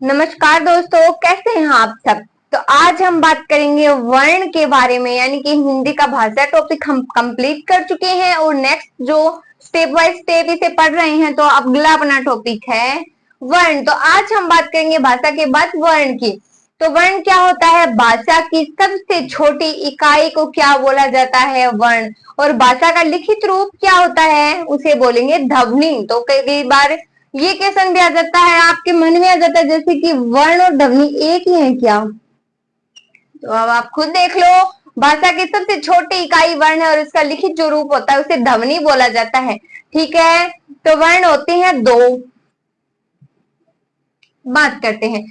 नमस्कार दोस्तों, कैसे हैं आप सब। तो आज हम बात करेंगे वर्ण के बारे में, यानी कि हिंदी का भाषा टॉपिक हम कंप्लीट कर चुके हैं और नेक्स्ट जो स्टेप बाय स्टेप इसे पढ़ रहे हैं। तो अगला अपना टॉपिक है वर्ण। तो आज हम बात करेंगे भाषा के बाद वर्ण की। तो वर्ण क्या होता है? भाषा की सबसे छोटी इकाई को क्या बोला जाता है? वर्ण। और भाषा का लिखित रूप क्या होता है? उसे बोलेंगे ध्वनि। तो कई बार ये क्वेश्चन भी आ जाता है, आपके मन में आ जाता है जैसे कि वर्ण और ध्वनि एक ही है क्या? तो अब आप खुद देख लो। भाषा की सबसे छोटी इकाई वर्ण है और इसका लिखित जो रूप होता है उसे ध्वनि बोला जाता है। ठीक है, तो वर्ण होते हैं दो। बात करते हैं।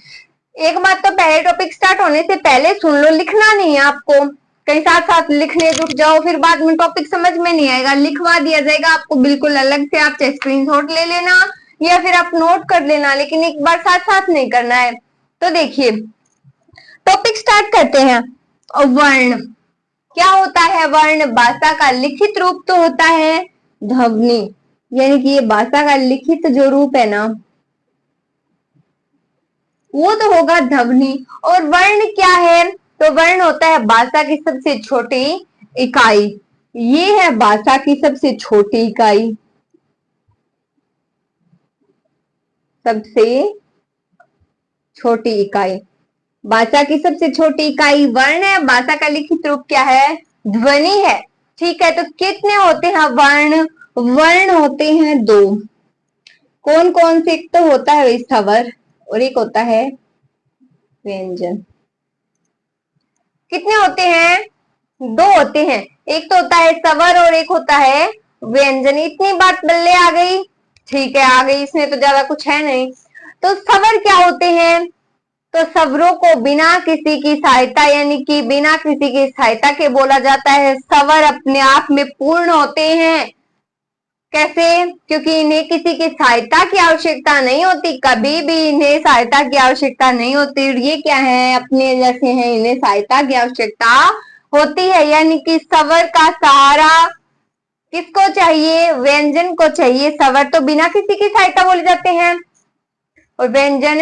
एक बात तो पहले टॉपिक स्टार्ट होने से पहले सुन लो, लिखना नहीं है आपको। कहीं साथ साथ लिखने जुट जाओ, फिर बाद में टॉपिक समझ में नहीं आएगा। लिखवा दिया जाएगा आपको बिल्कुल अलग से, आप चाहे स्क्रीनशॉट ले लेना या फिर आप नोट कर लेना, लेकिन एक बार साथ साथ नहीं करना है। तो देखिए, टॉपिक स्टार्ट करते हैं। वर्ण क्या होता है? वर्ण भाषा का लिखित रूप तो होता है ध्वनि, यानी कि ये भाषा का लिखित जो रूप है ना वो तो होगा ध्वनि। और वर्ण क्या है? तो वर्ण होता है भाषा की सबसे छोटी इकाई। ये है भाषा की सबसे छोटी इकाई, सबसे छोटी इकाई। भाषा की सबसे छोटी इकाई वर्ण है। भाषा का लिखित रूप क्या है? ध्वनि है। ठीक है, तो कितने होते हैं वर्ण? वर्ण होते हैं दो। कौन कौन से? एक तो होता है स्वर और एक होता है व्यंजन। कितने होते हैं? दो होते हैं। एक तो होता है स्वर और एक होता है व्यंजन। इतनी बात बल्ले आ गई। ठीक है, आ गई, इसमें तो ज्यादा कुछ है नहीं। तो स्वर क्या होते हैं? तो स्वरों को बिना किसी की सहायता, यानी कि बिना किसी की सहायता के बोला जाता है। स्वर अपने आप में पूर्ण होते हैं। कैसे? क्योंकि इन्हें किसी की सहायता की आवश्यकता नहीं होती, कभी भी इन्हें सहायता की आवश्यकता नहीं होती। ये क्या है? अपने जैसे हैं, इन्हें सहायता की आवश्यकता होती है। यानी कि स्वर का सहारा किसको चाहिए? व्यंजन को चाहिए। स्वर तो बिना किसी की सहायता बोले जाते हैं और व्यंजन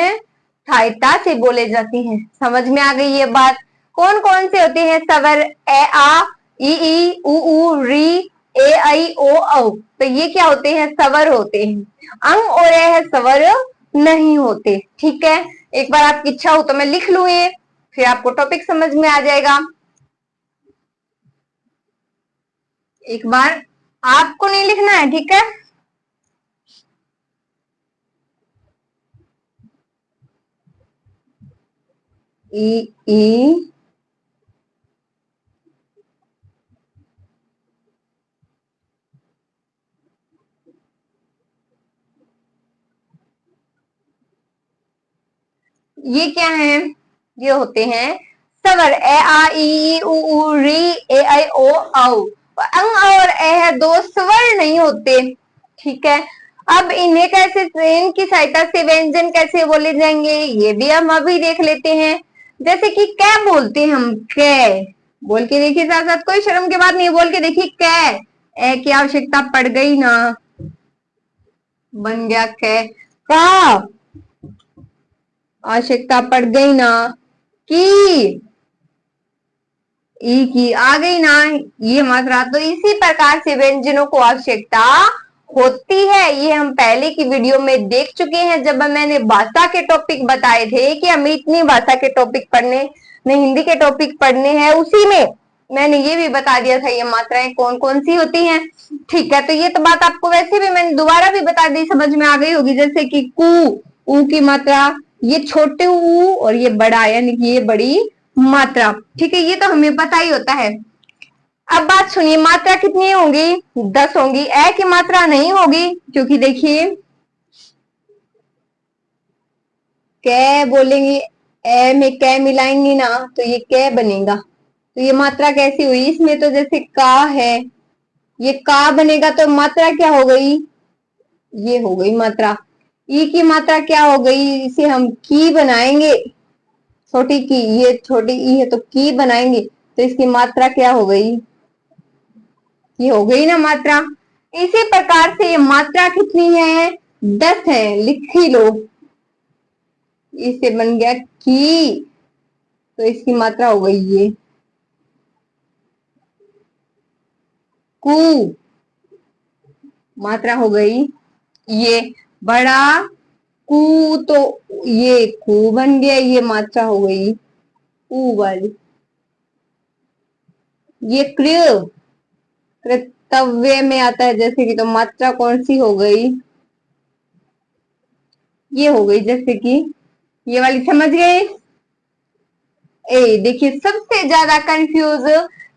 सहायता से बोले जाती हैं। समझ में आ गई ये बात? कौन कौन से होते हैं स्वर? ए आ, ई उ ऊ, री, ए आई ओ औ। तो ये क्या होते हैं? स्वर होते हैं। अंग और यह स्वर नहीं होते। ठीक है, एक बार आपकी इच्छा हो तो मैं लिख लू ये, फिर आपको टॉपिक समझ में आ जाएगा। एक बार आपको नहीं लिखना है, ठीक है? ई ये क्या है? ये होते हैं स्वर। ए आ, ई उ ऊ, री, ए आई ओ औ। अंग और ए दो स्वर नहीं होते। ठीक है, अब इन्हें कैसे, इनकी सहायता से व्यंजन कैसे बोले जाएंगे ये भी हम अभी देख लेते हैं। जैसे कि कै बोलते हैं हम, कै बोल के देखिए साथ साथ, कोई शर्म की बात नहीं, बोल के देखिए कै। ए की आवश्यकता पड़ गई ना, बन गया कै। का आवश्यकता पड़ गई ना, की ई की आ गई ना, ये मात्रा। तो इसी प्रकार से व्यंजनों को आवश्यकता होती है। ये हम पहले की वीडियो में देख चुके हैं, जब मैंने भाषा के टॉपिक बताए थे कि हमें इतनी भाषा के टॉपिक पढ़ने, नहीं हिंदी के टॉपिक पढ़ने हैं, उसी में मैंने ये भी बता दिया था ये मात्राएं कौन कौन सी होती हैं। ठीक है, तो ये तो बात आपको वैसे भी मैंने दोबारा भी बता दी, समझ में आ गई होगी। जैसे कि कु, ऊ की मात्रा, ये छोटे ऊ और ये बड़ा, यानी कि ये बड़ी मात्रा। ठीक है, ये तो हमें पता ही होता है। अब बात सुनिए, मात्रा कितनी होंगी? 10 होंगी। ए की मात्रा नहीं होगी, क्योंकि देखिए कै बोलेंगे, ए में कै मिलाएंगे ना तो ये कै बनेगा। तो ये मात्रा कैसी हुई? इसमें तो जैसे का है, ये का बनेगा तो मात्रा क्या हो गई? ये हो गई मात्रा। ई की मात्रा क्या हो गई? इसे हम की बनाएंगे, छोटी की, ये छोटी ई है तो की बनाएंगे, तो इसकी मात्रा क्या हो गई? ये हो गई ना मात्रा। इसी प्रकार से ये मात्रा कितनी है? 10 है, लिख ही लो। इससे बन गया की, तो इसकी मात्रा हो गई ये कू, मात्रा हो गई ये बड़ा कू, तो ये कू बन गया, ये मात्रा हो गई ऊ वाली। ये कृतव्य में आता है जैसे कि, तो मात्रा कौन सी हो गई, ये हो गई जैसे कि ये वाली, समझ गए। ए देखिए सबसे ज्यादा कंफ्यूज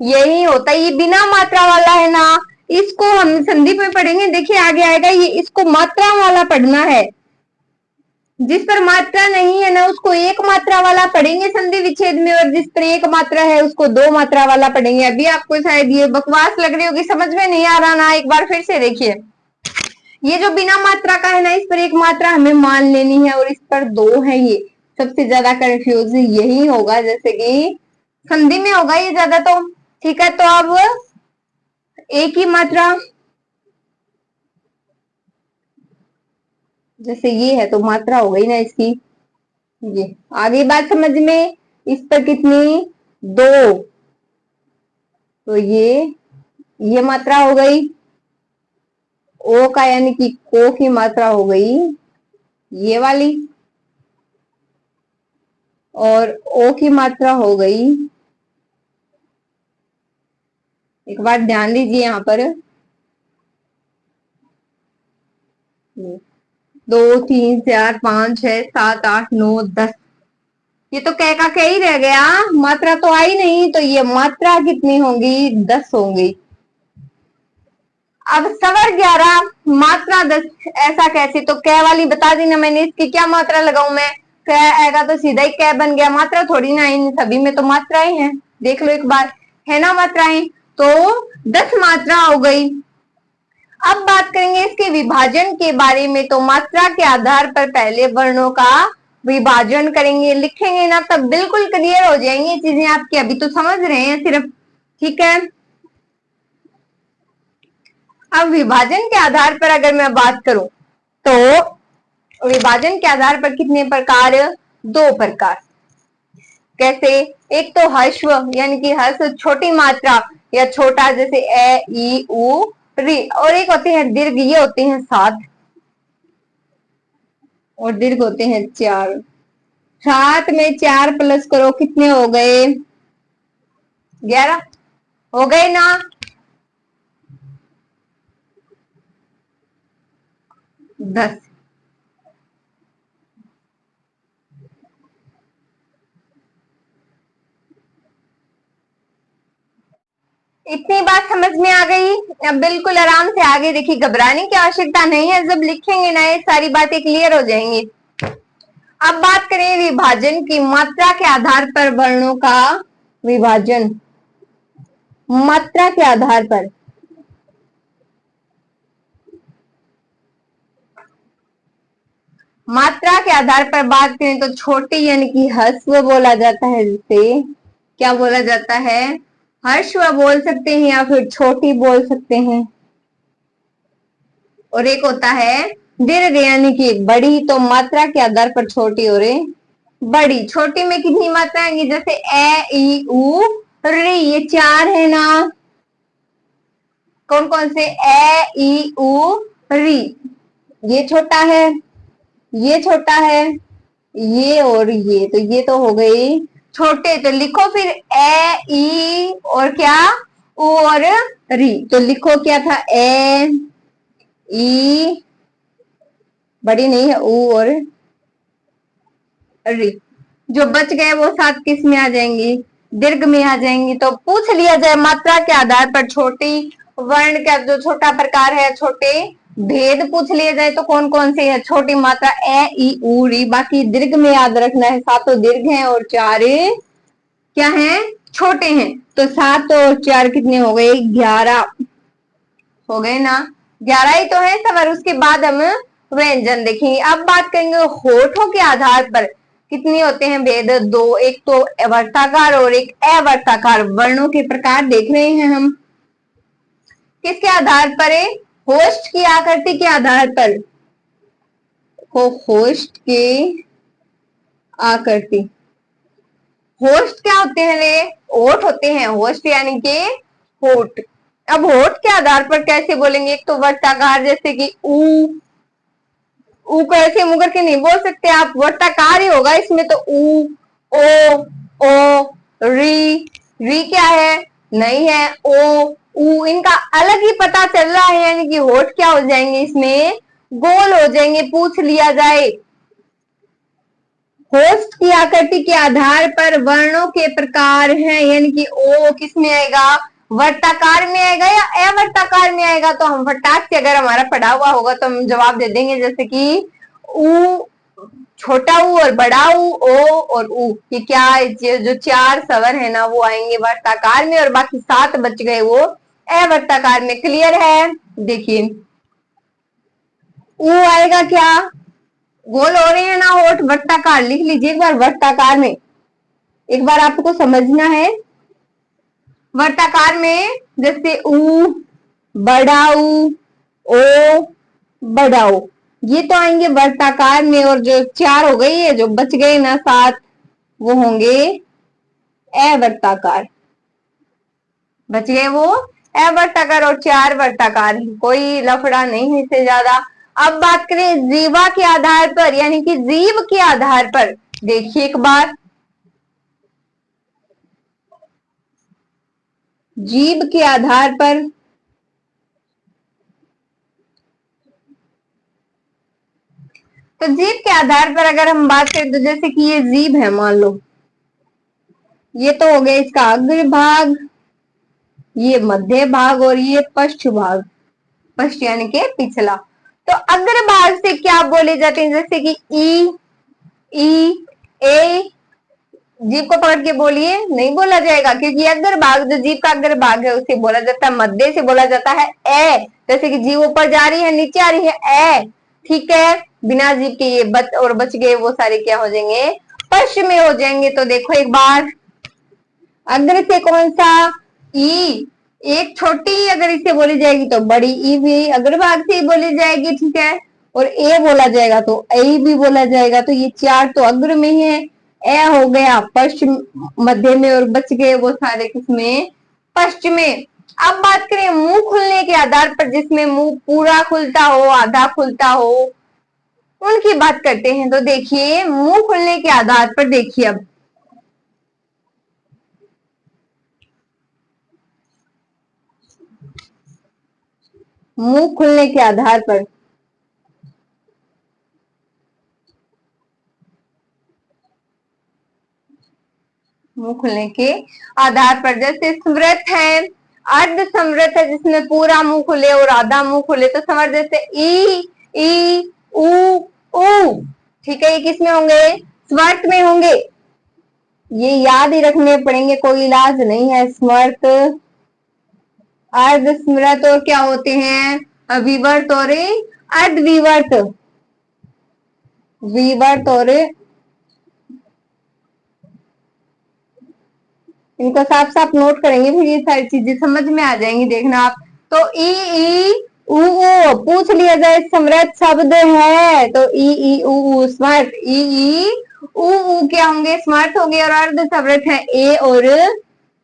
यही होता है, ये बिना मात्रा वाला है ना, इसको हम संधि में पढ़ेंगे, देखिए आगे आएगा, ये इसको मात्रा वाला पढ़ना है, जिस पर मात्रा नहीं है ना उसको एक मात्रा वाला पढ़ेंगे संधि विच्छेद में, और जिस पर एक मात्रा है उसको दो मात्रा वाला पढ़ेंगे। अभी आपको शायद ये बकवास लग रही होगी, समझ में नहीं आ रहा ना, एक बार फिर से देखिए, ये जो बिना मात्रा का है ना, इस पर एक मात्रा हमें मान लेनी है, और इस पर दो है, ये सबसे ज्यादा कंफ्यूज यही होगा, जैसे कि संधि में होगा ये ज्यादा, तो ठीक है। तो अब एक ही मात्रा, जैसे ये है तो मात्रा हो गई ना इसकी, ये आगे बात समझ में, इस पर कितनी, दो, तो ये मात्रा हो गई, ओ का यानी कि को की मात्रा हो गई ये वाली, और ओ की मात्रा हो गई, एक बार ध्यान दीजिए यहाँ पर, दो तीन चार पांच छह सात आठ नौ दस, ये तो कह का कह ही रह गया, मात्रा तो आई नहीं, तो ये मात्रा कितनी होंगी, 10 होंगी। अब सवर 11 मात्रा 10, ऐसा कैसे, तो कै वाली बता दी ना मैंने, इसकी क्या मात्रा लगाऊं मैं, कै आएगा तो सीधा ही कै बन गया, मात्रा थोड़ी ना, इन सभी में तो मात्राएं हैं, देख लो एक बार, है ना मात्राएं, तो 10 मात्रा हो गई। अब बात करेंगे इसके विभाजन के बारे में, तो मात्रा के आधार पर पहले वर्णों का विभाजन करेंगे, लिखेंगे ना, तब बिल्कुल क्लियर हो जाएंगी चीजें आपकी, अभी तो समझ रहे हैं सिर्फ, ठीक है। अब विभाजन के आधार पर अगर मैं बात करूं, तो विभाजन के आधार पर कितने प्रकार, दो प्रकार, कैसे, एक तो हश्व यानी कि हर्ष छोटी मात्रा या छोटा, जैसे ए ई उ री, और एक होते हैं दीर्घ, ये होते हैं 7, और दीर्घ होते हैं 4, 7 में 4 प्लस करो कितने हो गए, 11 हो गए ना, 10। इतनी बात समझ में आ गई। अब बिल्कुल आराम से आगे देखिए, घबराने की आवश्यकता नहीं है, जब लिखेंगे ना ये सारी बातें क्लियर हो जाएंगी। अब बात करें विभाजन की, मात्रा के आधार पर वर्णों का विभाजन, मात्रा के आधार पर, मात्रा के आधार पर बात करें तो छोटी यानी कि ह्रस्व बोला जाता है, जिसे क्या बोला जाता है, ह्रस्व बोल सकते हैं या फिर छोटी बोल सकते हैं, और एक होता है दीर्घ यानी कि बड़ी, तो मात्रा के आधार पर छोटी और बड़ी। छोटी में कितनी मात्रा आएंगी, जैसे ए ई उ री, ये 4 है ना, कौन कौन से, ए ई उ री, ये छोटा है, ये छोटा है, ये और ये, तो ये तो हो गई छोटे, तो लिखो फिर ए ई और क्या, उ और री, तो लिखो क्या था, ए ई, बड़ी नहीं है, उ और री, जो बच गए वो 7 किस में आ जाएंगी, दीर्घ में आ जाएंगी। तो पूछ लिया जाए मात्रा के आधार पर छोटी वर्ण का जो छोटा प्रकार है, छोटे भेद पूछ लिए जाए तो कौन कौन से है, छोटी मात्रा ए ई उ री, बाकी दीर्घ में याद रखना है, 7 दीर्घ हैं और 4 क्या हैं, छोटे हैं, तो 7 और 4 कितने हो गए, 11 हो गए ना, 11 ही तो है सब, और उसके बाद हम व्यंजन देखेंगे। अब बात करेंगे होठों के आधार पर कितने होते हैं भेद, दो, एक तो वर्ताकार और एक अवर्ताकार, वर्णों के प्रकार देख रहे हैं हम, किसके आधार पर है, होस्ट की आकृति के आधार पर, होस्ट के आकृति। होस्ट क्या होते हैं रे? ओठ होते हैं। होस्ट यानी कि होठ। अब होठ के आधार पर कैसे बोलेंगे? एक तो वर्ताकार, जैसे कि ऊ को ऐसे मुंह करके नहीं बोल सकते आप, वर्ताकार ही होगा इसमें। तो ऊ, ओ, री क्या है? नहीं है। ओ, ऊ, इनका अलग ही पता चल रहा है, यानी कि होठ क्या हो जाएंगे इसमें? गोल हो जाएंगे। पूछ लिया जाए होस्ट की आकृति के आधार पर वर्णों के प्रकार हैं, यानी कि ओ किस में आएगा? वर्ताकार में आएगा या अवर्ताकार में आएगा? तो हम फटाक से, अगर हमारा पढ़ा हुआ होगा तो हम जवाब दे देंगे, जैसे कि ऊ, छोटा ऊ और बड़ा ऊ, ओ और ऊ, ये क्या है? जो 4 स्वर है ना वो आएंगे वर्ताकार में, और बाकी 7 बच गए वो अवर्ताकार में। क्लियर है? देखिए ऊ आएगा क्या? गोल हो रहे हैं ना होठ, वर्ताकार। लिख लीजिए एक बार वर्ताकार में, एक बार आपको समझना है। वर्ताकार में जैसे ऊ, बड़ा ऊ, ओ, बड़ा ऊ, ये तो आएंगे वर्ताकार में। और जो 4 हो गई है, जो बच गए ना 7, वो होंगे अवर्ताकार। बच गए वो अवर्ताकार और 4 वर्ताकार। कोई लफड़ा नहीं है इससे ज्यादा। अब बात करें जीवा के आधार पर, यानी कि जीव के आधार पर। देखिए एक बार, जीव के आधार पर, तो जीव के आधार पर अगर हम बात करें तो जैसे कि ये जीभ है, मान लो ये तो हो गया इसका अग्र भाग, ये मध्य भाग और ये पश्च भाग। पश्च यानी कि पिछला। तो अग्र भाग से क्या बोले जाते हैं? जैसे कि ई, ए। जीभ को पकड़ के बोलिए, नहीं बोला जाएगा, क्योंकि अग्र भाग, जो जीभ का अग्र भाग है उसे बोला जाता है, मध्य से बोला जाता है ए। जैसे कि जीभ ऊपर जा रही है, नीचे आ रही है, ए। ठीक है, बिना जीभ के ये बच गए वो सारे क्या हो जाएंगे? पश्च में हो जाएंगे। तो देखो एक बार, अग्र से कौन सा? ई। एक छोटी ई अगर इसे बोली जाएगी तो बड़ी ई भी अग्रभाग से ही बोली जाएगी। ठीक है, और ए बोला जाएगा तो ए भी बोला जाएगा। तो ये 4 तो अग्र में है, ए हो गया पश्चिम मध्य में, और बच गए वो सारे किसमें? पश्चिम में। अब बात करें मुंह खुलने के आधार पर, जिसमें मुंह पूरा खुलता हो, आधा खुलता हो, उनकी बात करते हैं। तो देखिए मुंह खुलने के आधार पर, देखिए अब मुंह खुलने के आधार पर, मुंह खुलने के आधार पर, जैसे स्मृत है, अर्ध समृत है जिसमें पूरा मुंह खुले और आधा मुंह खुले। तो समर्थ जैसे ई, ऊ। ठीक है, ये किस में होंगे? स्मर्त में होंगे। ये याद ही रखने पड़ेंगे, कोई इलाज नहीं है। स्मर्त, अर्ध स्मृत, और क्या होते हैं? अविवर्त और अर्धविवर्त। विवर्त और, इनको साफ साफ नोट करेंगे, फिर ये सारी चीजें समझ में आ जाएंगी। देखना आप। तो ई ऊ पूछ लिया जाए समृद्ध शब्द है तो ई ऊ स्मर्थ। ई ऊ क्या होंगे? स्मर्थ होंगे। और अर्ध समृद्ध है ए और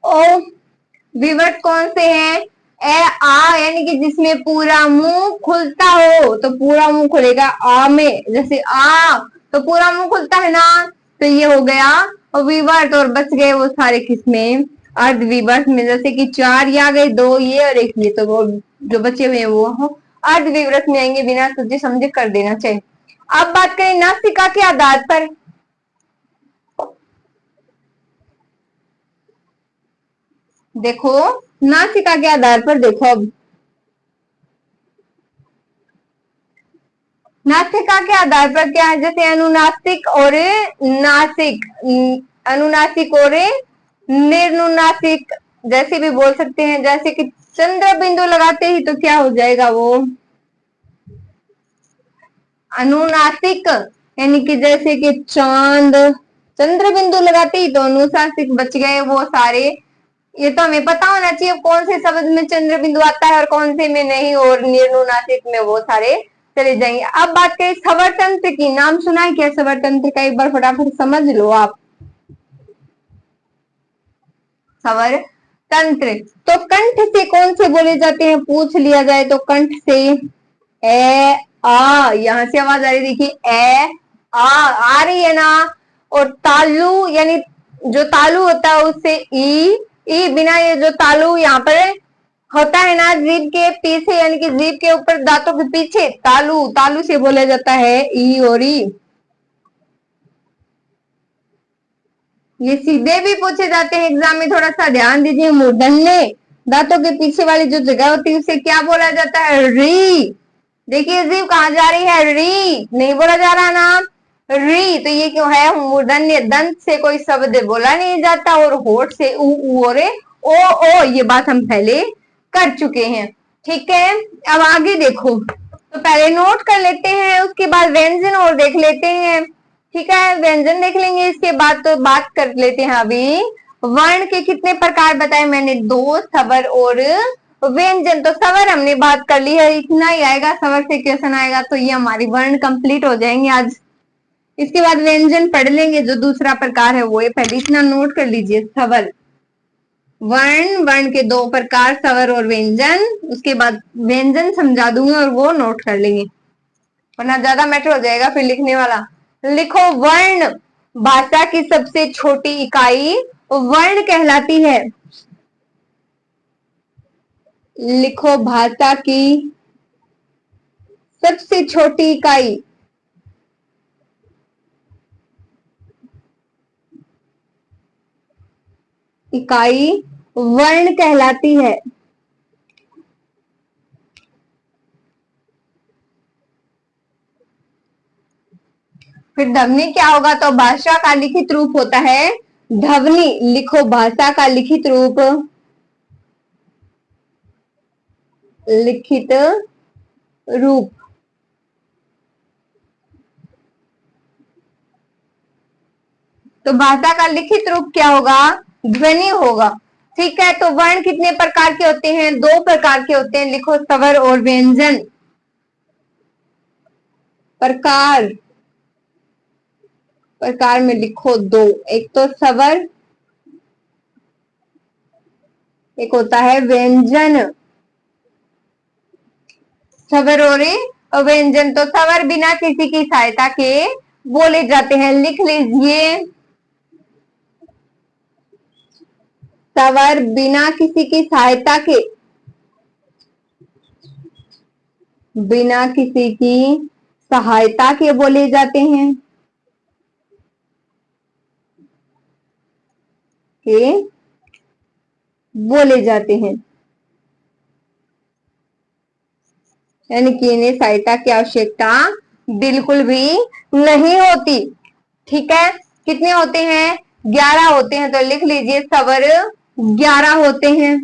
ओ। विवर्त कौन से हैं? ए आ, यानी कि जिसमें पूरा मुंह खुलता हो, तो पूरा मुंह खुलेगा आ में। जैसे आ तो पूरा मुंह खुलता है ना, तो ये हो गया विवर्त। और बच गए वो सारे किसमें? अर्धविवर्त में। जैसे कि 4 ये आ गए, 2 ये और 1 ये, तो वो जो बचे हुए हैं वो अर्धविवर्त में आएंगे। बिना सोचे समझे कर देना चाहिए। अब बात करें नासिका के आधार पर। देखो नासिका के आधार पर, देखो अब नासिका के आधार पर क्या है? जैसे अनुनासिक और नासिक, अनुनासिक और निर्नुनासिक, जैसे भी बोल सकते हैं। जैसे कि चंद्र बिंदु लगाते ही तो क्या हो जाएगा? वो अनुनासिक, यानी कि जैसे कि चांद, चंद्र बिंदु लगाते ही तो अनुनासिक। बच गए वो सारे। ये तो हमें पता होना चाहिए कौन से शब्द में चंद्र बिंदु आता है और कौन से में नहीं, और निर्नुनासिक में वो सारे चले जाएंगे। अब बात करें स्वर तंत्र की, नाम सुना है क्या स्वर तंत्र का? एक बार फटाफट समझ लो आप। स्वर तंत्र तो कंठ से कौन से बोले जाते हैं, पूछ लिया जाए तो कंठ से ए आ, यहां से आवाज आ रही, देखिए ए आ रही है ना। और तालु यानी जो तालु होता है उससे ई बिना, ये जो तालु यहाँ पर होता है ना जीभ के पीछे, यानी कि जीभ के ऊपर दांतों के पीछे, तालु तालु से बोला जाता है ई और ई। ये सीधे भी पूछे जाते हैं एग्जाम में, थोड़ा सा ध्यान दीजिए। मूर्धन्य दांतों के पीछे वाली जो जगह होती है उसे क्या बोला जाता है, री। देखिए जीभ कहाँ जा रही है, री नहीं बोला जा रहा ना, री। तो ये क्यों है, मूर्धन्य दंत से कोई शब्द बोला नहीं जाता, और होठ से ऊ और ओ ये बात हम पहले कर चुके हैं। ठीक है, अब आगे देखो, तो पहले नोट कर लेते हैं, उसके बाद व्यंजन और देख लेते हैं। ठीक है, व्यंजन देख लेंगे इसके बाद। तो बात कर लेते हैं अभी वर्ण के कितने प्रकार बताए मैंने, दो, स्वर और व्यंजन। तो स्वर हमने बात कर ली है, इतना ही आएगा, स्वर से क्वेश्चन आएगा तो ये हमारी वर्ण कंप्लीट हो जाएंगे आज। इसके बाद व्यंजन पढ़ लेंगे, जो दूसरा प्रकार है वो है, पहले इतना नोट कर लीजिए, स्वर वर्ण के दो प्रकार, स्वर और व्यंजन। उसके बाद व्यंजन समझा दूंगी और वो नोट कर लेंगे, वरना ज्यादा मैटर हो जाएगा फिर लिखने वाला। लिखो, वर्ण भाषा की सबसे छोटी इकाई वर्ण कहलाती है। लिखो, भाषा की सबसे छोटी इकाई वर्ण कहलाती है। फिर ध्वनि क्या होगा, तो भाषा का लिखित रूप होता है ध्वनि। लिखो, भाषा का लिखित रूप, लिखित रूप तो भाषा का लिखित रूप क्या होगा, ध्वनि होगा। ठीक है, तो वर्ण कितने प्रकार के होते हैं, दो प्रकार के होते हैं। लिखो, स्वर और व्यंजन। प्रकार में लिखो दो, एक तो स्वर, एक होता है व्यंजन। स्वर और व्यंजन, तो स्वर बिना किसी की सहायता के बोले जाते हैं। लिख लीजिए, स्वर बिना किसी की सहायता के, बिना किसी की सहायता के बोले जाते हैं, यानी कि इन्हें सहायता की आवश्यकता बिल्कुल भी नहीं होती। ठीक है, कितने होते हैं, 11 होते हैं। तो लिख लीजिए, स्वर 11 होते हैं।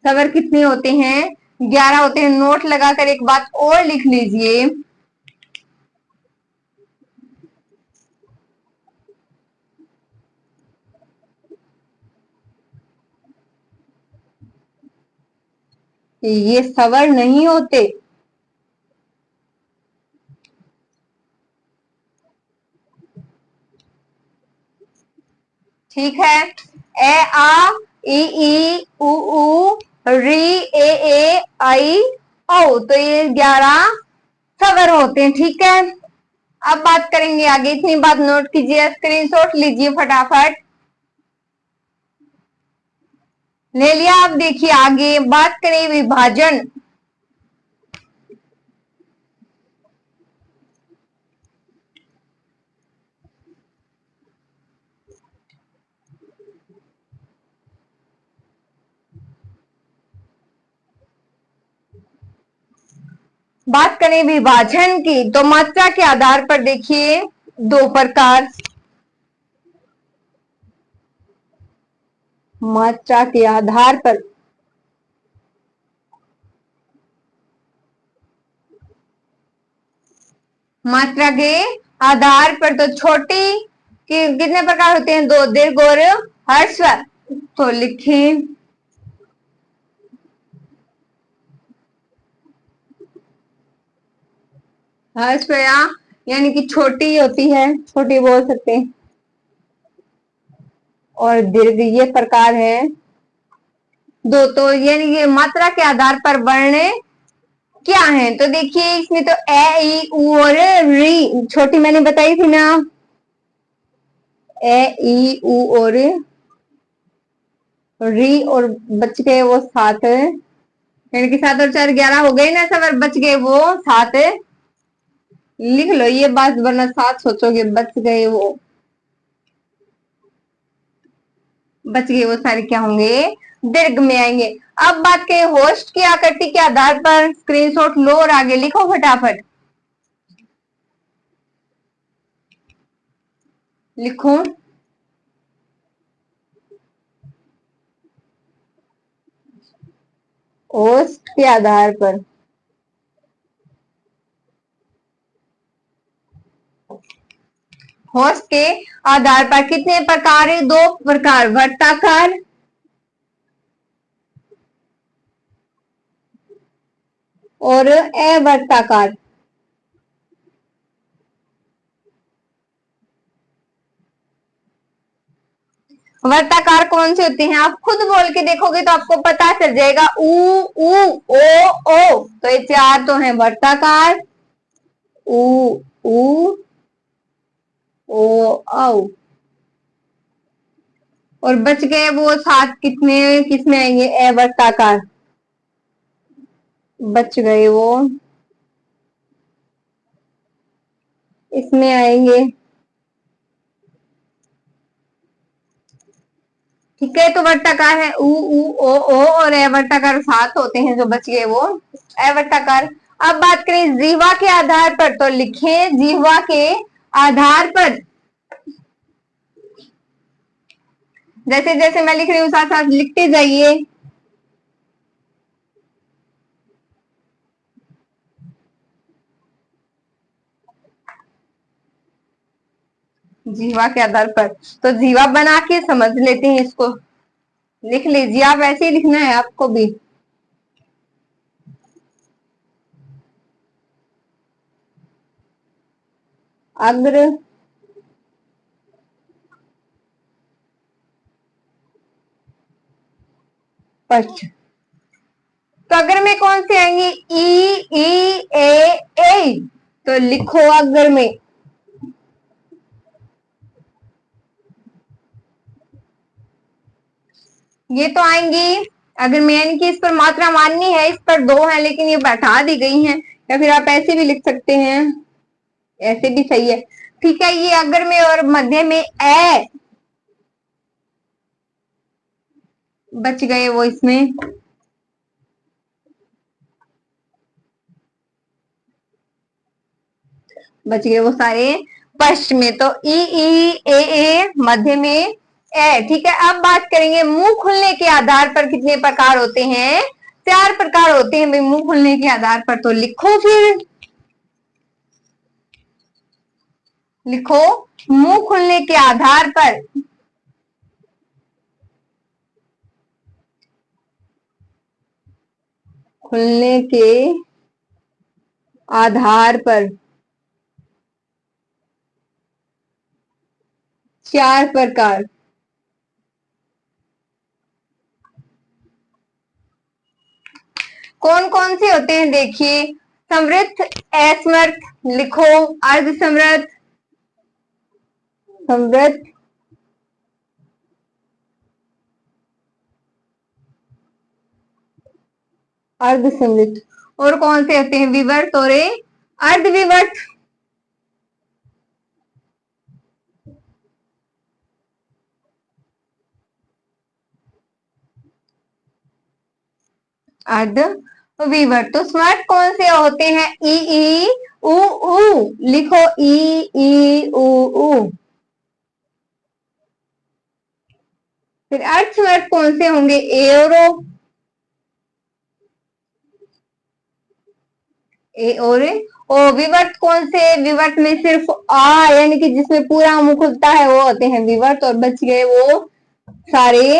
स्वर कितने होते हैं, 11 होते हैं। नोट लगाकर एक बात और लिख लीजिए, ये स्वर नहीं होते। ठीक है, ए आ ई उ री ए आई ओ, तो ये 11 स्वर होते हैं। ठीक है, अब बात करेंगे आगे, इतनी बात नोट कीजिए, स्क्रीनशॉट लीजिए फटाफट। ले लिया, अब देखिए आगे बात करें विभाजन। बात करें विभाजन की, तो मात्रा के आधार पर देखिए दो प्रकार, मात्रा के आधार पर, मात्रा के आधार पर तो छोटी कि कितने प्रकार होते हैं? दो, दीर्घ और हर्ष स्वर। तो लिखें हर्ष स्वर यानी कि छोटी होती है, छोटी बोल सकते हैं, और दीर्घ ये प्रकार है दो। तो यानी कि मात्रा के आधार पर वर्ण क्या है? तो देखिए इसमें तो ए, ई, उ और री, छोटी मैंने बताई थी ना, ए, ई, उ और री, और बच गए वो सात, यानी कि 7 और 4 11 हो गए ना सब, और बच गए वो सात। लिख लो ये बात, वरना सात सोचोगे, बच गए वो, बच गए वो सारे क्या होंगे? दीर्घ में आएंगे। अब बात करें होस्ट की आकृति के आधार पर, स्क्रीनशॉट लो और आगे लिखो फटाफट। लिखो होस्ट के आधार पर, होस्ट के आधार पर कितने प्रकार है? दो प्रकार, वर्ताकार और अवर्ताकार। वर्ताकार कौन से होते हैं? आप खुद बोल के देखोगे तो आपको पता चल जाएगा। उ, ओ। तो ये चार तो हैं वर्ताकार, उ, ऊ, ओ, औ। और बच गए वो सात, कितने किसमें आएंगे? अवर्ताकार। बच गए वो इसमें आएंगे। ठीक है, तो वर्ताकार है उ, ओ और अवर्ताकार सात होते हैं, जो बच गए वो अवर्ताकार। अब बात करें जीवा के आधार पर, तो लिखें जीवा के आधार पर, जैसे जैसे मैं लिख रही हूँ साथ साथ लिखते जाइए। जीवा के आधार पर, तो जीवा बना के समझ लेते हैं इसको। लिख लीजिए, आप ऐसे ही लिखना है आपको भी। अग्र, पश्च। तो अगर में कौन से आएंगे? ई, ए। तो लिखो अगर में, ये तो आएंगी। अगर मैं यानी कि इस पर मात्रा माननी है, इस पर दो है लेकिन ये बैठा दी गई हैं, या फिर आप ऐसे भी लिख सकते हैं, ऐसे भी सही है। ठीक है, ये अगर में और मध्य में ए, बच गए वो इसमें, बच गए वो सारे पश्चिम में। तो ई, ए मध्य में ए। ठीक है, अब बात करेंगे मुंह खुलने के आधार पर कितने प्रकार होते हैं? चार प्रकार होते हैं भाई मुंह खुलने के आधार पर। तो लिखो फिर, लिखो मुंह खुलने के आधार पर, खुलने के आधार पर चार प्रकार। कौन कौन से होते हैं देखिए? समृद्ध, असमर्थ, लिखो अर्ध समृद्ध, समृद्ध, अर्ध समृद्ध। और कौन से होते हैं? विवर्त और अर्ध विवर्त। अर्ध विवर्त। तो स्मर्थ कौन से होते हैं? ई, उ। लिखो ई, उ। फिर अर्ध स्मर्थ कौन से होंगे? ए और ओ, ए और ओ विवर्त कौन से? विवर्त में सिर्फ आ यानी कि जिसमें पूरा मुंह खुलता है वो होते हैं विवर्त, और बच गए वो सारे।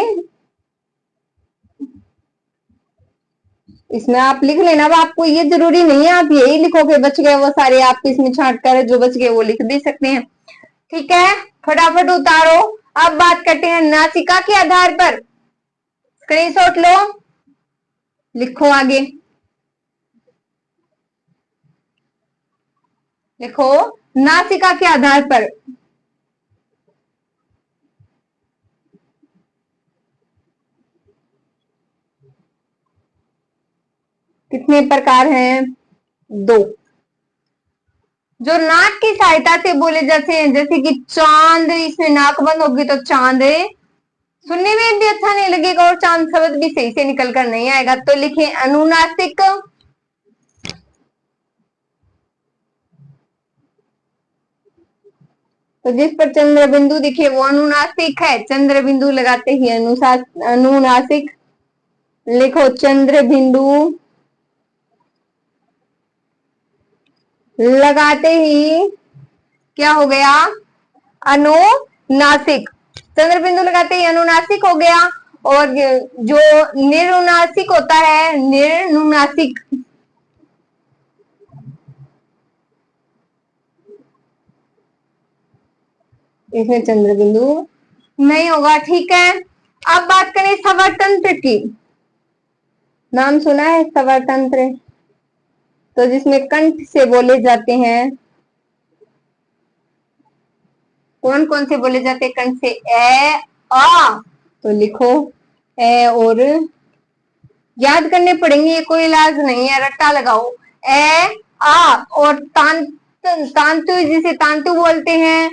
इसमें आप लिख लेना, अब आपको ये जरूरी नहीं है आप यही लिखोगे बच गए वो सारे, आप इसमें छांट कर जो बच गए वो लिख भी सकते हैं। ठीक है, फटाफट उतारो। अब बात करते हैं नासिका के आधार पर। स्क्रीनशॉट लो, लिखो आगे, लिखो नासिका के आधार पर कितने प्रकार हैं? 2। जो नाक की सहायता से बोले जाते हैं, जैसे कि चांद, इसमें नाक बंद होगी तो चांद, सुनने में भी अच्छा नहीं लगेगा और चांद शब्द भी सही से निकल कर नहीं आएगा, तो लिखे अनुनासिक। तो जिस पर चंद्र बिंदु दिखे वो अनुनासिक है, चंद्र बिंदु लगाते ही अनुनासिक। लिखो चंद्र बिंदु लगाते ही क्या हो गया? अनुनासिक। चंद्र बिंदु लगाते ही अनुनासिक हो गया। और जो निरुनासिक होता है, निर्नुनासिक, इसमें चंद्र बिंदु नहीं होगा। ठीक है, अब बात करें स्वरतंत्र की। नाम सुना है स्वरतंत्र? तो जिसमें कंठ से बोले जाते हैं, कौन कौन से बोले जाते हैं कंठ से? ए आ, तो लिखो ए और याद करने पड़ेंगे, ये कोई इलाज नहीं है, रट्टा लगाओ। ए आ और तांतु, जिसे तांतु बोलते हैं,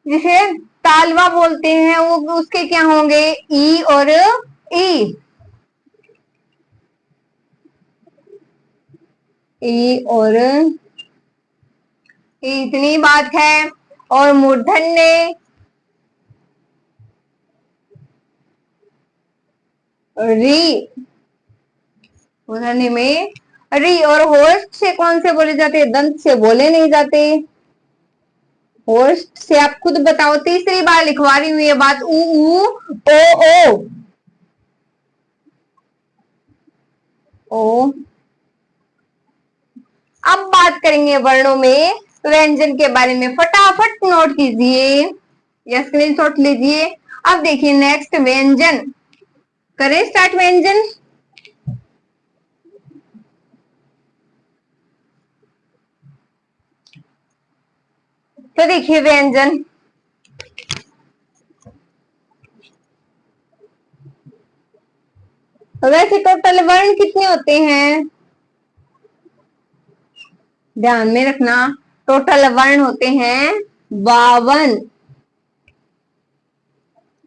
जिसे तालवा बोलते हैं, वो उसके क्या होंगे? ई और ई, ई और इतनी बात है। और मूर्धन्य री, मूर्धन्य में री। और होस्ट से कौन से बोले जाते हैं? दंत से बोले नहीं जाते। होस्ट से आप खुद बताओ, तीसरी बार लिखवा रही हूँ ये बात। ऊ ऊ, ओ ओ। अब बात करेंगे वर्णों में व्यंजन के बारे में, फटाफट नोट कीजिए या स्क्रीनशॉट लीजिए। अब देखिए नेक्स्ट व्यंजन, करें स्टार्ट व्यंजन। तो देखिए व्यंजन, वैसे टोटल वर्ण कितने होते हैं? ध्यान में रखना, टोटल वर्ण होते हैं 52।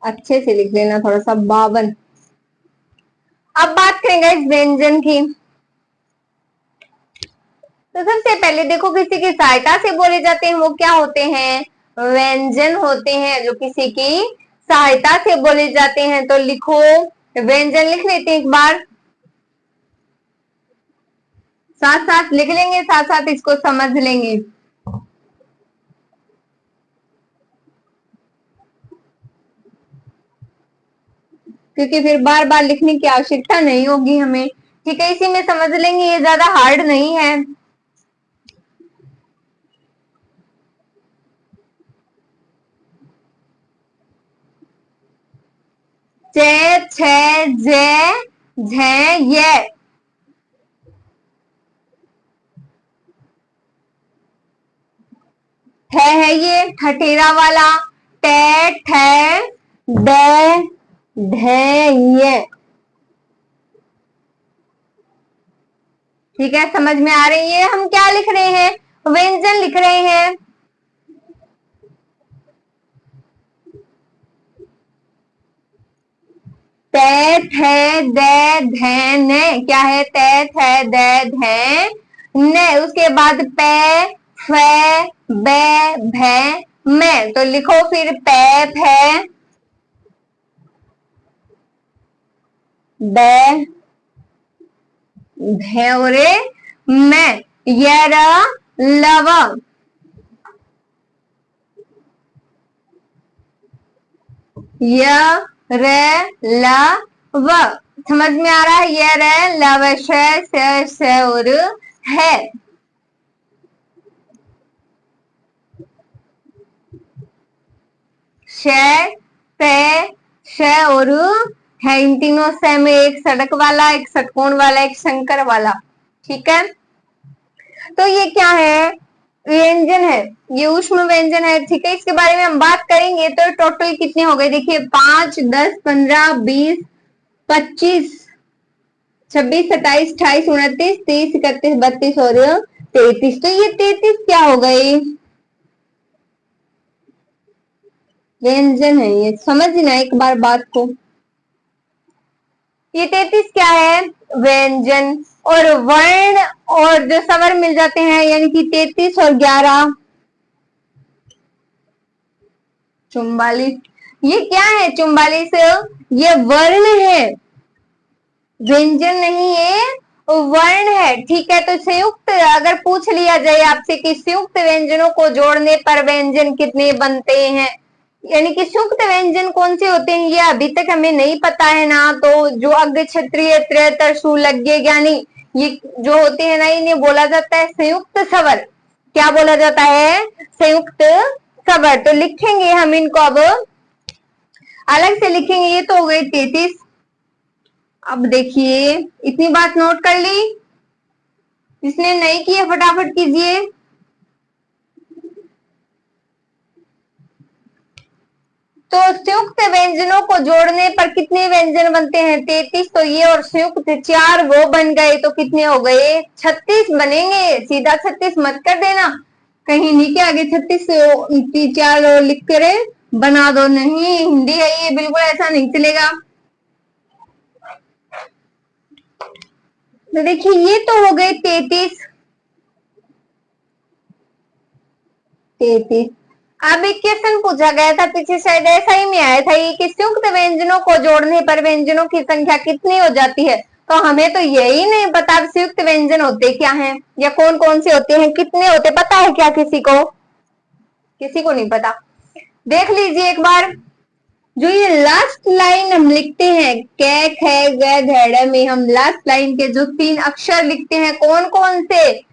अच्छे से लिख लेना थोड़ा सा, 52। अब बात करेंगे इस व्यंजन की। तो सबसे पहले देखो, किसी की सहायता से बोले जाते हैं वो क्या होते हैं? व्यंजन होते हैं, जो किसी की सहायता से बोले जाते हैं। तो लिखो व्यंजन, लिख लेते हैं एक बार, साथ साथ लिख लेंगे, साथ साथ इसको समझ लेंगे। क्योंकि फिर बार बार लिखने की आवश्यकता नहीं होगी हमें। ठीक है, इसी में समझ लेंगे, ये ज्यादा हार्ड नहीं है। चे, छे, जे, झे, ये। ठ है ये ठठेरा वाला, टे, ठे, डे, ढे, ये। ठीक है, समझ में आ रही है? हम क्या लिख रहे हैं? व्यंजन लिख रहे हैं। ते, थे, दे, धे, ने, क्या है? ते, थे, दे, धे, ने। उसके बाद पे, फे, बे, भे, में। तो लिखो फिर पे, फे, बे, भे और मैं। यर, लव, य, र, ल, व। समझ में आ रहा है? य, र, लव, श और है। श, पे, श और है। इन तीनों से में एक सड़क वाला, एक षटकोण वाला, एक शंकर वाला। ठीक है, तो ये क्या है? व्यंजन है, ये ऊष्म व्यंजन है। ठीक है, इसके बारे में हम बात करेंगे। तो टोटल कितने हो गए? देखिए 5, 10, 15, 20, 25, 26, 27, 28, 29, 30, 31, 32 और 33। तो ये 33 क्या हो गए? व्यंजन है। ये समझना एक बार बात को। ये 33 क्या है? व्यंजन। और वर्ण और जो स्वर मिल जाते हैं, यानी कि 33 और 11 44। ये क्या है? 44 ये वर्ण है, व्यंजन नहीं, ये वर्ण है। ठीक है, तो संयुक्त अगर पूछ लिया जाए आपसे कि संयुक्त व्यंजनों को जोड़ने पर व्यंजन कितने बनते हैं, यानी कि संयुक्त व्यंजन कौन से होते हैं, ये अभी तक हमें नहीं पता है ना। तो जो अग्र क्षत्रिय त्रेतर शूलज्ञ ज्ञानी ये जो होते हैं ना, इन्हें बोला जाता है संयुक्त स्वर। क्या बोला जाता है? संयुक्त स्वर। तो लिखेंगे हम इनको, अब अलग से लिखेंगे। ये तो हो गई 33। अब देखिए, इतनी बात नोट कर ली? जिसने नहीं किया फटाफट कीजिए। तो संयुक्त व्यंजनों को जोड़ने पर कितने व्यंजन बनते हैं? 33। तो ये और संयुक्त 4 वो बन गए, तो कितने हो गए? 36 बनेंगे। सीधा 36 मत कर देना, कहीं नहीं के आगे 36 4 और लिख कर बना दो। नहीं, हिंदी है ये, बिल्कुल ऐसा नहीं चलेगा। तो देखिए, ये तो हो गए 33। अब एक क्वेश्चन पूछा गया था पीछे, शायद ऐसा ही में आया था ये कि संयुक्त व्यंजनों को जोड़ने पर व्यंजनों की संख्या कितनी हो जाती है। तो हमें तो यही नहीं पता संयुक्त व्यंजन होते क्या हैं, या कौन कौन से होते हैं, कितने होते, पता है क्या किसी को? किसी को नहीं पता। देख लीजिए एक बार, जो ये लास्ट लाइन हम लिखते हैं, कै, ख, ग, घ, में हम लास्ट लाइन के जो 3 अक्षर लिखते हैं, कौन कौन से?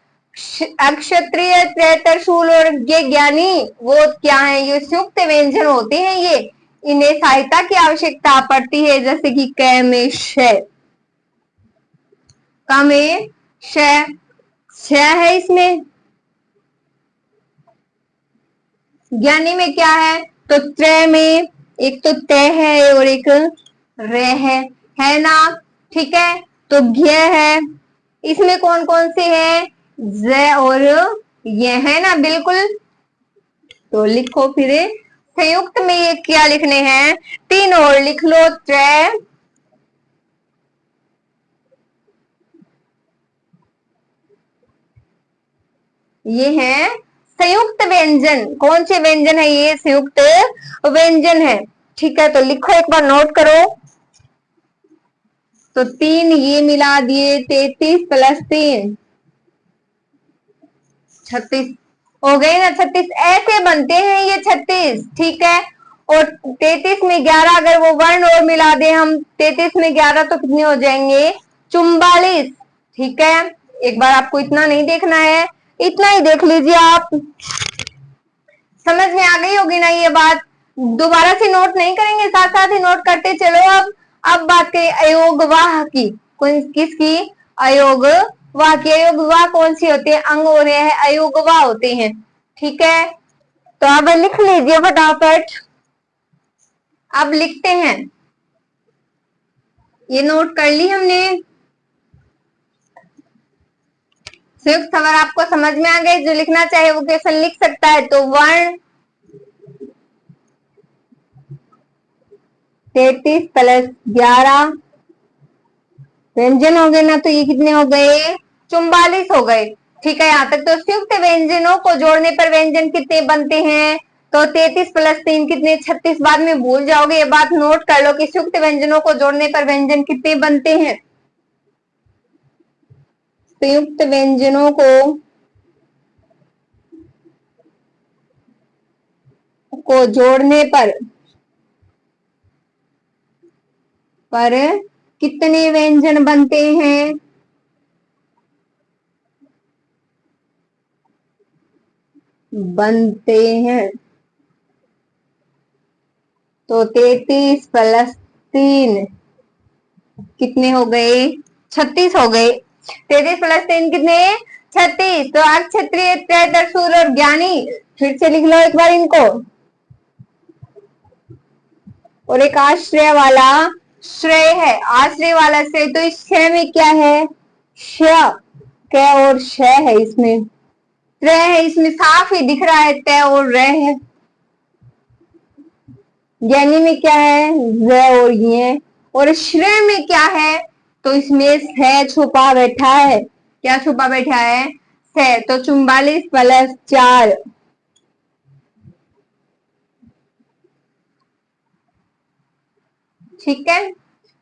अक्षत्रिय त्रेतर शूल और ये ज्ञानी, वो क्या है? ये संयुक्त व्यंजन होते हैं। ये इन्हें सहायता की आवश्यकता पड़ती है, जैसे कि क में श, क में श है, इसमें ज्ञानी में क्या है? तो त्र में एक तो त है और एक र है ना? ठीक है, तो ज्ञ है। इसमें कौन कौन से हैं? ज और ये है ना, बिल्कुल। तो लिखो फिर, संयुक्त में ये क्या लिखने हैं? 3 और लिख लो, त्र, ये है संयुक्त व्यंजन। कौन से व्यंजन है? ये संयुक्त व्यंजन है। ठीक है, तो लिखो एक बार, नोट करो। तो 3 ये मिला दिए, 33 प्लस 3 36 हो गए ना। 36 ऐसे बनते हैं ये 36। ठीक है, और 33 में 11 अगर वो वर्ण और मिला दे हम, 33 में 11 तो कितने हो जाएंगे? 44। ठीक है, एक बार आपको इतना नहीं देखना है, इतना ही देख लीजिए आप। समझ में आ गई होगी ना ये बात? दोबारा से नोट नहीं करेंगे, साथ साथ ही नोट करते चलो। अब बात करें अयोगवाह की। किसकी? अयोगवाह की। अयोगवाह कौन सी होती है? अंग हो रहे हैं, अयोगवाह होते हैं। ठीक है, तो अब लिख लीजिए फटाफट। अब लिखते हैं, ये नोट कर ली हमने। संयुक्त स्वर आपको समझ में आ गए? जो लिखना चाहे वो क्वेश्चन लिख सकता है। तो वर्ण 33 प्लस 11 व्यंजन हो गए ना, तो ये कितने हो गए? 44 हो गए। ठीक है, यहाँ तक तो संयुक्त व्यंजनों को जोड़ने पर व्यंजन कितने बनते हैं? तो 33 प्लस 3 कितने? 36। बाद में भूल जाओगे, ये बात नोट कर लो कि संयुक्त व्यंजनों को जोड़ने पर व्यंजन कितने बनते हैं। संयुक्त व्यंजनों को जोड़ने पर कितने व्यंजन बनते हैं? बनते हैं। तो 33 प्लस 3 कितने हो गए? 36 हो गए। 33 प्लस 3 कितने? 36। तो आज क्षत्रिय, त्रैदर, शूर और ज्ञानी, फिर से लिख लो एक बार इनको। और एक आश्रय वाला श्रेय है, आश्रय वाला श्रेय। तो इस श्रेय में क्या है? श, क और श है, इसमें त्रय है, इसमें साफ ही दिख रहा है तय और र है। ज्ञानी में क्या है? ज और ये। और श्रेय में क्या है? तो इसमें स छुपा बैठा है। क्या छुपा बैठा है? स। तो 44 प्लस 4 ठीक है।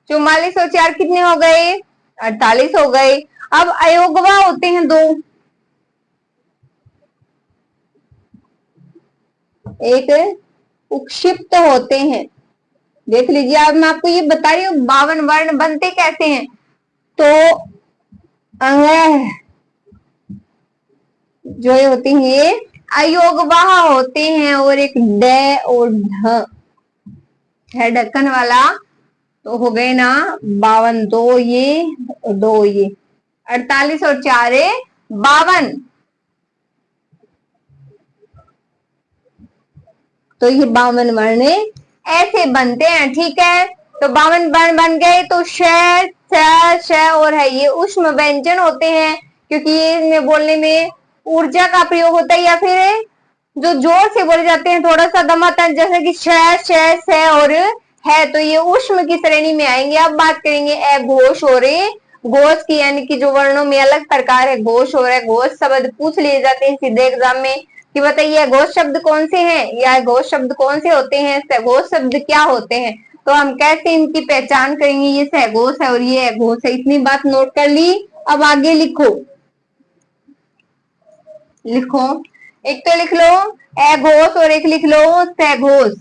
44 और 4 कितने हो गए? 48 हो गए। अब अयोगवा होते हैं दो, एक उक्षिप्त होते हैं। देख लीजिए, अब मैं आपको ये बता रही हूँ 52 वर्ण बनते कैसे हैं। तो अंग जो होते हैं ये अयोगवाह होते हैं। और एक ड और ढ है ढक्कन वाला, तो हो गए ना 52। दो ये और दो ये, 48 और 4 52। तो ये 52 वर्ण ऐसे बनते हैं। ठीक है, तो 52 वर्ण बन गए। तो श, स, श और है ये ऊष्म व्यंजन होते हैं, क्योंकि ये इनमें बोलने में ऊर्जा का प्रयोग होता है, या फिर जो जोर से बोले जाते हैं थोड़ा सा दमातन, जैसे कि श, श, स और है, तो ये ऊष्म की श्रेणी में आएंगे। अब बात करेंगे अघोष और घोष की, यानी कि जो वर्णों में अलग प्रकार है, घोष और घोष शब्द पूछ लिए जाते हैं सीधे एग्जाम में कि बताइए घोष शब्द कौन से हैं या घोष शब्द कौन से होते हैं, सघोष शब्द क्या होते हैं। तो हम कैसे इनकी पहचान करेंगे? ये सघोष है और ये अघोष है। इतनी बात नोट कर ली। अब आगे लिखो, लिखो। एक तो लिख लो अघोष और एक लिख लो सघोष।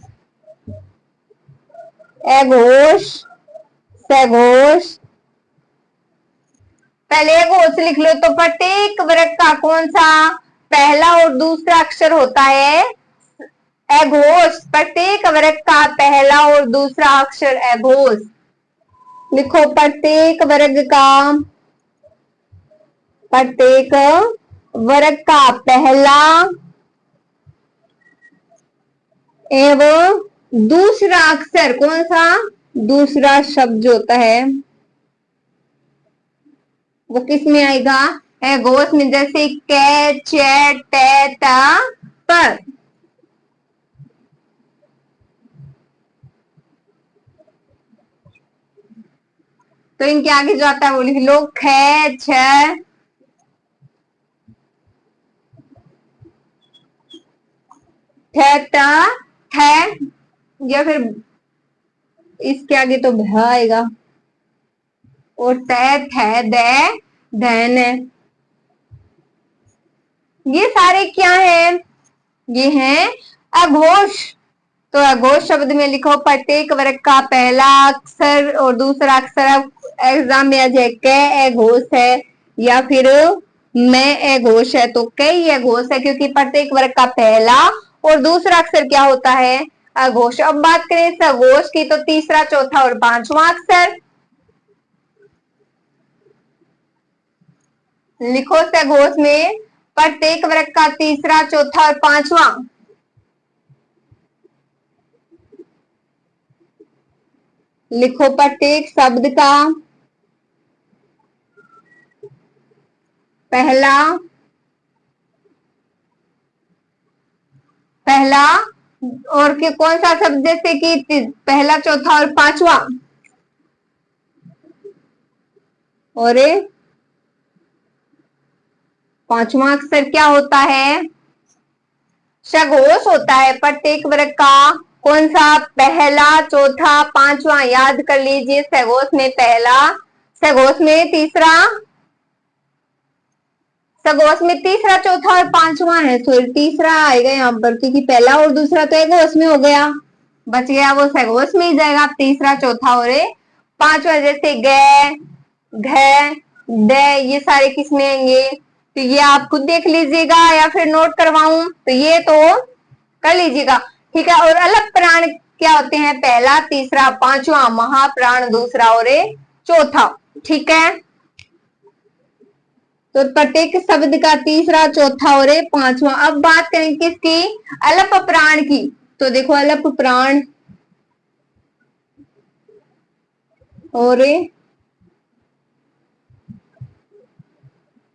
अघोष, सघोष। पहले अघोष लिख लो। तो प्रत्येक वर्ग का कौन सा पहला और दूसरा अक्षर होता है? अघोष। प्रत्येक वर्ग का पहला और दूसरा अक्षर अघोष। लिखो प्रत्येक वर्ग का, प्रत्येक वर्ग का पहला एवं दूसरा अक्षर कौन सा? दूसरा शब्द होता है वो किस में आएगा? अघोष में। जैसे क, च, ट, त, प। तो इनके आगे जो आता है वो लिख लो ख, छ, ठ, त, थ, या फिर इसके आगे तो भ आएगा, और त, थ, द, धन। ये सारे क्या है? ये हैं अघोष। तो अघोष शब्द में लिखो प्रत्येक वर्ग का पहला अक्षर और दूसरा अक्षर। एग्जाम में आ जाए क अघोष है या फिर मैं अघोष है, तो कई अघोष है, क्योंकि प्रत्येक वर्ग का पहला और दूसरा अक्षर क्या होता है? अघोष। अब बात करें सघोष की, तो तीसरा, चौथा और पांचवा अक्षर। लिखो सघोष में प्रत्येक वर्ग का तीसरा, चौथा और पांचवा। लिखो प्रत्येक शब्द का पहला, पहला और के कौन सा शब्द? जैसे कि पहला, चौथा और पांचवा। और पांचवा अक्षर क्या होता है? सघोष होता है। प्रत्येक वर्ग का कौन सा? पहला, चौथा, पांचवा। याद कर लीजिए, सघोष में पहला, सघोष में तीसरा सगोस में तीसरा, चौथा और पांचवा है, तो तीसरा आएगा यहाँ पर, क्योंकि पहला और दूसरा तो एगोस में हो गया, बच गया वो सगोस में ही जाएगा। तीसरा, चौथा और पांचवा, जैसे ग, घ, द, ये सारे किस में आएंगे? तो ये आप खुद देख लीजिएगा या फिर नोट करवाऊं तो ये तो कर लीजिएगा, ठीक है। और अलग प्राण क्या होते हैं? पहला, तीसरा, पांचवा, महाप्राण दूसरा और चौथा, ठीक है। तो प्रत्येक शब्द का तीसरा, चौथा और पांचवा। अब बात करें किसकी? अलप प्राण की। तो देखो अलप प्राण और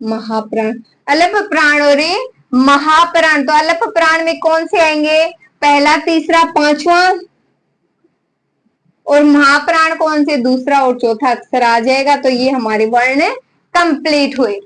महाप्राण। अलप प्राण और महाप्राण, तो अलप प्राण में कौन से आएंगे? पहला, तीसरा, पांचवा। और महाप्राण कौन से? दूसरा और चौथा अक्षर आ जाएगा। तो ये हमारे वर्ण कंप्लीट हुए।